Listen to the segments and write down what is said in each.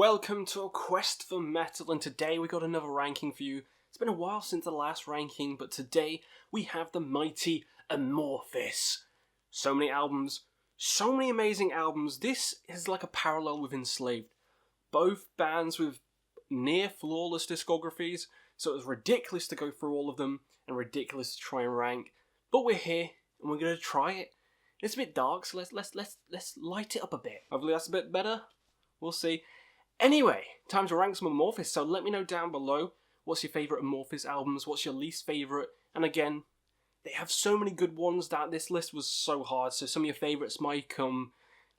Welcome to A Quest for Metal, and today we got another ranking for you. It's been a while since the last ranking, but today we have the mighty Amorphis. So many albums, so many amazing albums. This is like a parallel with Enslaved. Both bands with near flawless discographies, so it was ridiculous to go through all of them and ridiculous to try and rank. But we're here and we're gonna try it. It's a bit dark, so let's light it up a bit. Hopefully that's a bit better. We'll see. Anyway, time to rank some Amorphis, so let me know down below what's your favourite Amorphis albums, what's your least favourite, and again, they have so many good ones that this list was so hard, so some of your favourites might come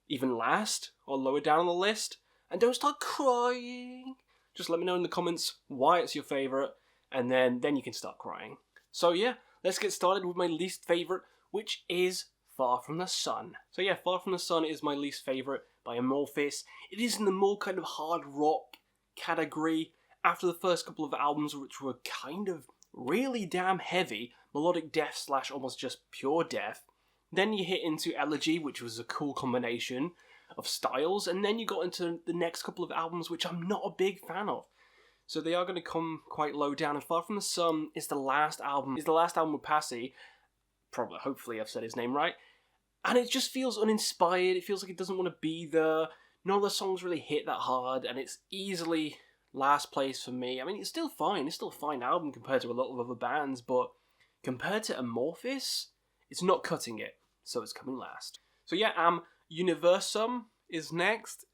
even last, or lower down on the list, and don't start crying. Just let me know in the comments why it's your favourite, and then you can start crying. So yeah, let's get started with my least favourite, which is Far From The Sun. So yeah, Far From The Sun is my least favourite by Amorphis. It is in the more kind of hard rock category after the first couple of albums, which were kind of really damn heavy, melodic death / almost just pure death. Then you hit into Elegy, which was a cool combination of styles, and then you got into the next couple of albums, which I'm not a big fan of. So they are going to come quite low down, and Far From The Sun is the last album with Passy. Hopefully I've said his name right. And it just feels uninspired, it feels like it doesn't want to be there. None of the songs really hit that hard, and it's easily last place for me. I mean, it's still fine, it's still a fine album compared to a lot of other bands, but compared to Amorphis, it's not cutting it, so it's coming last. So yeah, Universum is next.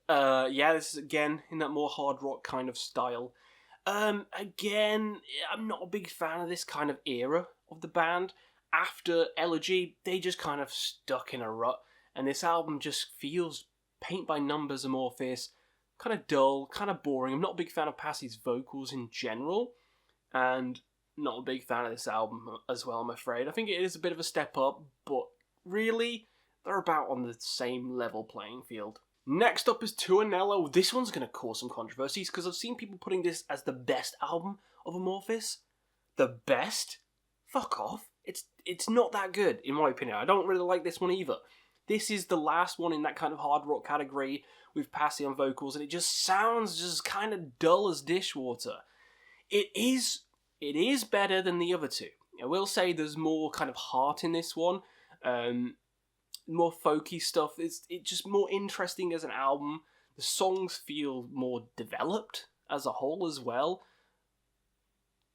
This is again in that more hard rock kind of style. Again, I'm not a big fan of this kind of era of the band. After Elegy, they just kind of stuck in a rut, and this album just feels paint by numbers Amorphis, kind of dull, kind of boring. I'm not a big fan of Passy's vocals in general, and not a big fan of this album as well, I'm afraid. I think it is a bit of a step up, but really, they're about on the same level playing field. Next up is Tuanello. This one's going to cause some controversies, because I've seen people putting this as the best album of Amorphis. The best? Fuck off. It's not that good, in my opinion. I don't really like this one either. This is the last one in that kind of hard rock category with Passy on vocals, and it just sounds just kind of dull as dishwater. It is better than the other two. I will say there's more kind of heart in this one, more folky stuff. It's just more interesting as an album. The songs feel more developed as a whole as well.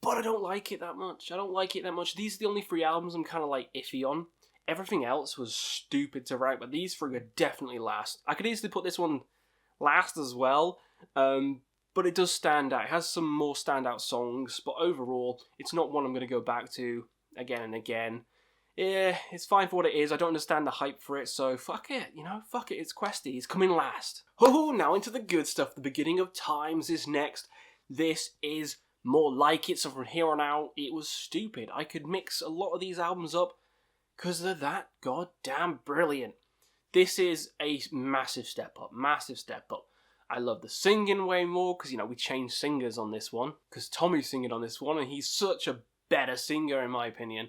But I don't like it that much. These are the only 3 albums I'm kind of like iffy on. Everything else was stupid to rank, but these 3 are definitely last. I could easily put this one last as well, but it does stand out. It has some more standout songs, but overall, it's not one I'm going to go back to again and again. Yeah, it's fine for what it is. I don't understand the hype for it, so fuck it, fuck it. It's Questy. It's coming last. Oh, now into the good stuff. The Beginning of Times is next. This is more like it, so from here on out, it was stupid. I could mix a lot of these albums up because they're that goddamn brilliant. This is a massive step up. I love the singing way more because, we changed singers on this one because Tommy's singing on this one and he's such a better singer in my opinion.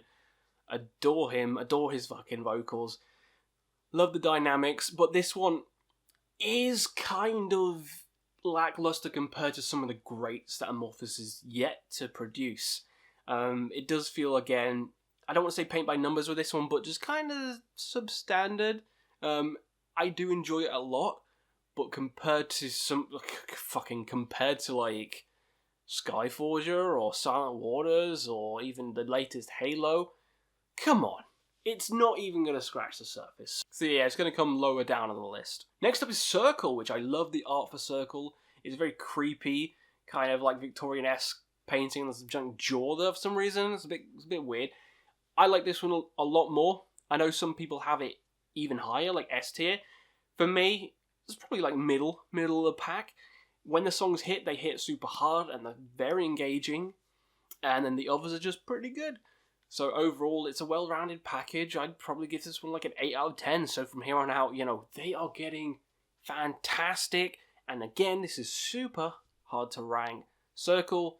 Adore him, adore his fucking vocals. Love the dynamics, but this one is kind of lackluster compared to some of the greats that Amorphis is yet to produce. It does feel, again, I don't want to say paint by numbers with this one, but just kind of substandard. I do enjoy it a lot, but compared to like Skyforger or Silent Waters or even the latest Halo, come on. It's not even going to scratch the surface. So yeah, it's going to come lower down on the list. Next up is Circle, which I love the art for Circle. It's very creepy, kind of like Victorian-esque painting. There's a giant jaw there for some reason. It's a bit weird. I like this one a lot more. I know some people have it even higher, like S tier. For me, it's probably like middle of the pack. When the songs hit, they hit super hard and they're very engaging. And then the others are just pretty good. So overall, it's a well-rounded package. I'd probably give this one like an 8 out of 10. So from here on out, they are getting fantastic. And again, this is super hard to rank. Circle,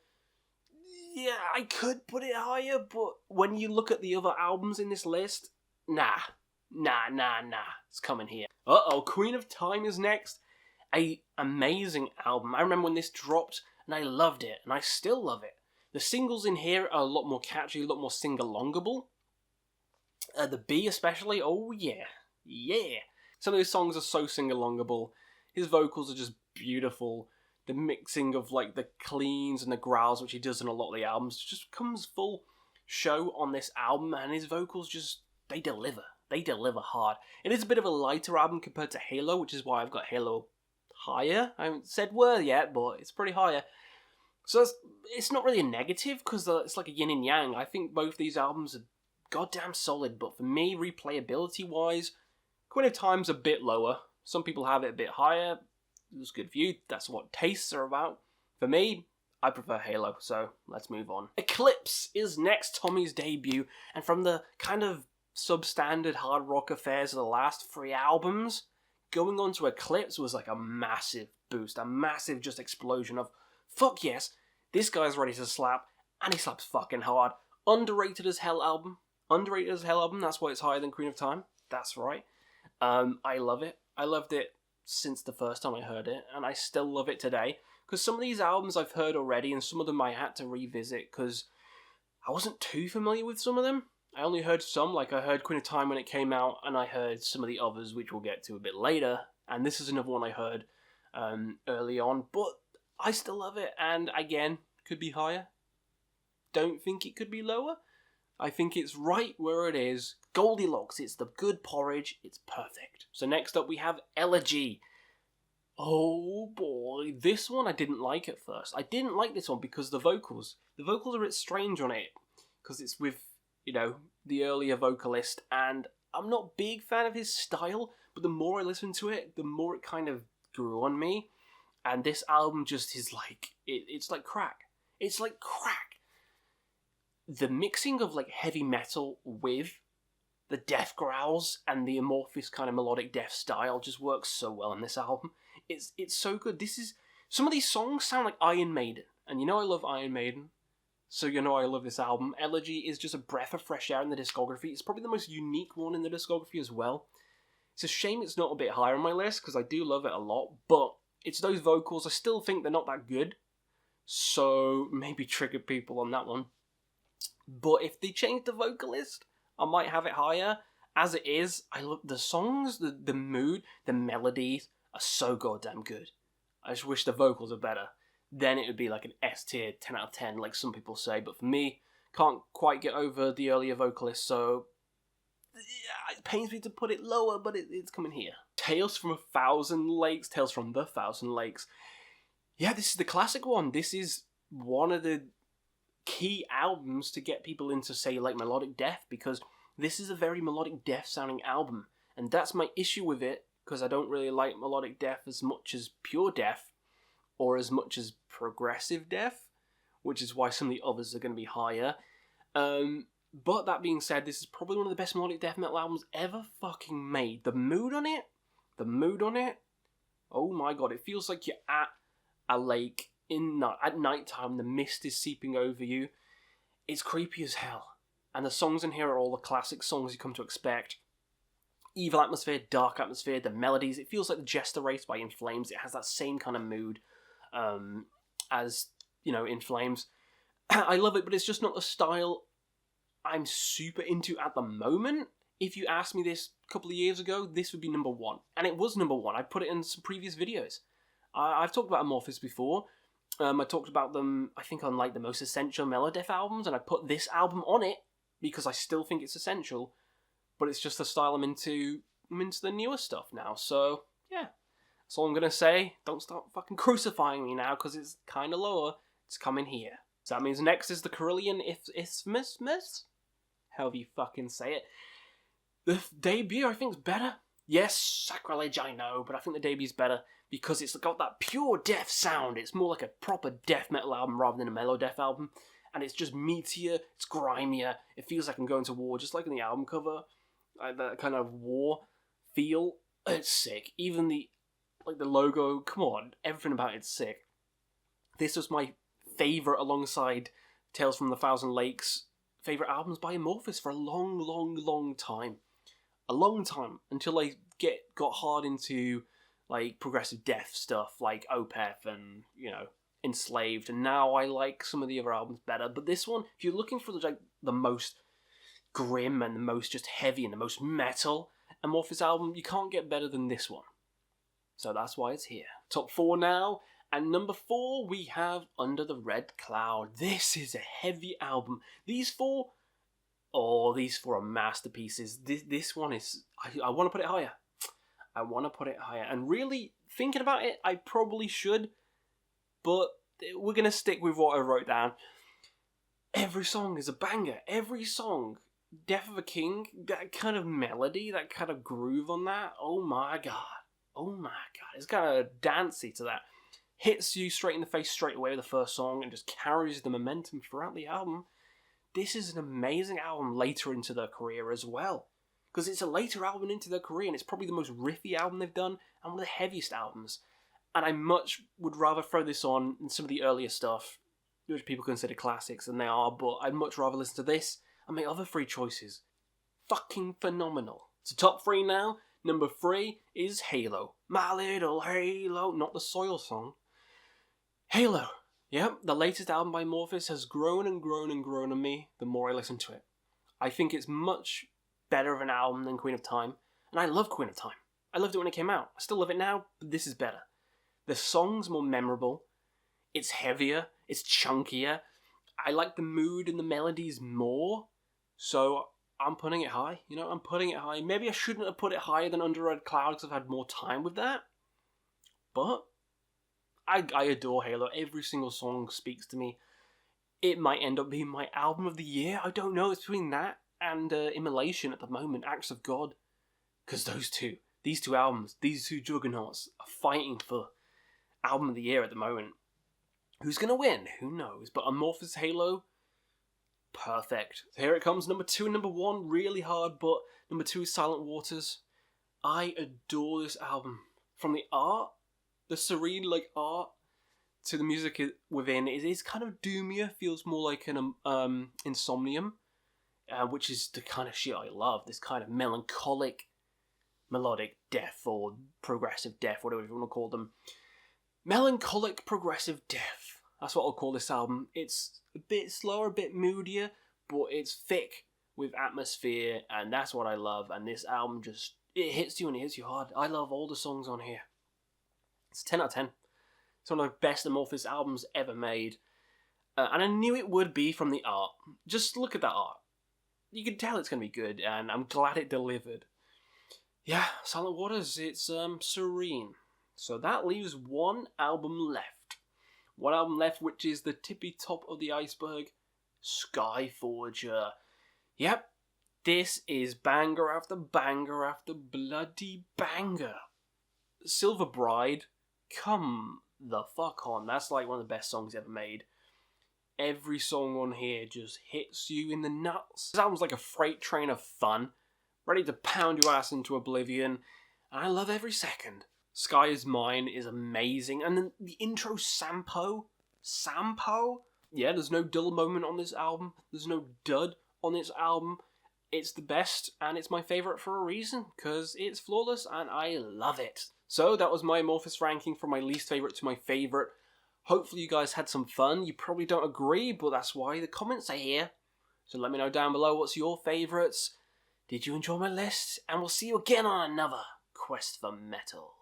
yeah, I could put it higher, but when you look at the other albums in this list, nah. It's coming here. Uh-oh, Queen of Time is next. a amazing album. I remember when this dropped, and I loved it, and I still love it. The singles in here are a lot more catchy, a lot more sing-alongable. The B especially, oh yeah. Yeah. Some of his songs are so sing-alongable. His vocals are just beautiful. The mixing of like the cleans and the growls, which he does in a lot of the albums, just comes full show on this album, and his vocals just, they deliver. They deliver hard. It is a bit of a lighter album compared to Halo, which is why I've got Halo higher. I haven't said where yet, but it's pretty higher. So it's not really a negative, because it's like a yin and yang. I think both these albums are goddamn solid, but for me, replayability-wise, Queen of Time's a bit lower. Some people have it a bit higher. It was good for you. That's what tastes are about. For me, I prefer Halo, so let's move on. Eclipse is next, Tommy's debut, and from the kind of substandard hard rock affairs of the last 3 albums, going on to Eclipse was like a massive boost, a massive just explosion of, fuck yes, this guy's ready to slap, and he slaps fucking hard. Underrated as hell album. Underrated as hell album, that's why it's higher than Queen of Time. That's right. I love it. I loved it since the first time I heard it, and I still love it today, because some of these albums I've heard already, and some of them I had to revisit, because I wasn't too familiar with some of them. I only heard some, like I heard Queen of Time when it came out, and I heard some of the others, which we'll get to a bit later, and this is another one I heard early on, but I still love it, and again, could be higher. Don't think it could be lower. I think it's right where it is. Goldilocks, it's the good porridge, it's perfect. So next up we have Elegy. Oh boy, this one I didn't like at first. I didn't like this one because the vocals are a bit strange on it, because it's with, you know, the earlier vocalist, and I'm not a big fan of his style, but the more I listened to it, the more it kind of grew on me, and this album just is like, it's like crack. It's like crack. The mixing of like heavy metal with the death growls and the Amorphis kind of melodic death style just works so well in this album. It's so good. This is, some of these songs sound like Iron Maiden, and you know I love Iron Maiden, so you know I love this album. Elegy is just a breath of fresh air in the discography. It's probably the most unique one in the discography as well. It's a shame it's not a bit higher on my list, because I do love it a lot, but it's those vocals, I still think they're not that good, so maybe trigger people on that one. But if they change the vocalist, I might have it higher. As it is, I love the songs, the mood, the melodies are so goddamn good. I just wish the vocals are better. Then it would be like an S tier, 10 out of 10, like some people say. But for me, can't quite get over the earlier vocalist, so yeah, it pains me to put it lower, but it's coming here. Tales from a Thousand Lakes, Tales from the Thousand Lakes. Yeah, this is the classic one. This is one of the key albums to get people into, say, like melodic death, because this is a very melodic death sounding album, and that's my issue with it, because I don't really like melodic death as much as pure death, or as much as progressive death, which is why some of the others are going to be higher. But that being said, this is probably one of the best melodic death metal albums ever fucking made. The mood on it, oh my god, it feels like you're at a lake at night time, the mist is seeping over you. It's creepy as hell. And the songs in here are all the classic songs you come to expect. Evil atmosphere, dark atmosphere, the melodies. It feels like the Jester Race by In Flames. It has that same kind of mood as, you know, In Flames. I love it, but it's just not the style I'm super into at the moment. If you asked me this a couple of years ago, this would be number 1. And it was number 1. I put it in some previous videos. I've talked about Amorphis before. I talked about them, I think, on like the most essential Melodeath albums, and I put this album on it because I still think it's essential, but it's just the style I'm into the newer stuff now, so yeah. That's all I'm going to say. Don't start fucking crucifying me now, because it's kind of lower. It's coming here. So that means next is the Carillion Isthmus? However you fucking say it. The debut, I think, is better. Yes, sacrilege, I know, but I think the debut's better, because it's got that pure death sound. It's more like a proper death metal album rather than a mellow death album. And it's just meatier, it's grimier. It feels like I'm going to war, just like in the album cover. Like that kind of war feel. It's sick. Even the logo, come on, everything about it's sick. This was my favourite, alongside Tales from the Thousand Lakes, favourite albums by Amorphis for a long time. A long time, until I got hard into like progressive death stuff, like Opeth and, Enslaved, and now I like some of the other albums better. But this one, if you're looking for the most grim and the most just heavy and the most metal Amorphis album, you can't get better than this one. So that's why it's here. Top 4 now, and number 4 we have Under the Red Cloud. This is a heavy album. These four are masterpieces. This one is, I want to put it higher. And really, thinking about it, I probably should, but we're going to stick with what I wrote down. Every song is a banger. Every song. Death of a King, that kind of melody, that kind of groove on that. Oh my god. It's kind of dancey to that. Hits you straight in the face straight away with the first song and just carries the momentum throughout the album. This is an amazing album later into their career as well. Because it's a later album into their career, and it's probably the most riffy album they've done, and one of the heaviest albums. And I much would rather throw this on than some of the earlier stuff, which people consider classics, and they are, but I'd much rather listen to this and my other 3 choices. Fucking phenomenal. So top 3 now. Number 3 is Halo. My Little Halo. Not the Soil song. Halo. Yep, the latest album by Amorphis has grown and grown and grown on me the more I listen to it. I think it's much better of an album than Queen of Time, and I love Queen of Time. I loved it when it came out. I still love it now, but this is better. The song's more memorable. It's heavier. It's chunkier. I like the mood and the melodies more. So I'm putting it high. I'm putting it high. Maybe I shouldn't have put it higher than Under Red Cloud because I've had more time with that. But I adore Halo. Every single song speaks to me. It might end up being my album of the year. I don't know. It's between that and Immolation at the moment. Acts of God. Because these two albums, these two juggernauts are fighting for album of the year at the moment. Who's going to win? Who knows? But Amorphis Halo, perfect. So here it comes, number 2 and number 1, really hard, but number 2 is Silent Waters. I adore this album. From the art, the serene art, to the music within, it is kind of doomier, feels more like an Insomnium, which is the kind of shit I love, this kind of melancholic, melodic death, or progressive death, whatever you want to call them. Melancholic progressive death. That's what I'll call this album. It's a bit slower, a bit moodier, but it's thick with atmosphere, and that's what I love. And this album it hits you and it hits you hard. I love all the songs on here. It's 10 out of 10. It's one of the best Amorphis albums ever made. And I knew it would be from the art. Just look at that art. You can tell it's going to be good, and I'm glad it delivered. Yeah, Silent Waters, it's serene. So that leaves one album left. One album left, which is the tippy top of the iceberg, Skyforger. Yep, this is banger after banger after bloody banger. Silver Bride, come the fuck on. That's like one of the best songs ever made. Every song on here just hits you in the nuts. This album's like a freight train of fun, ready to pound your ass into oblivion, and I love every second. Sky Is Mine is amazing, and then the intro Sampo? Yeah, there's no dull moment on this album, there's no dud on this album. It's the best, and it's my favourite for a reason, because it's flawless, and I love it. So that was my Amorphis ranking from my least favourite to my favourite. Hopefully you guys had some fun. You probably don't agree, but that's why the comments are here. So let me know down below what's your favourites. Did you enjoy my list? And we'll see you again on another Quest for Metal.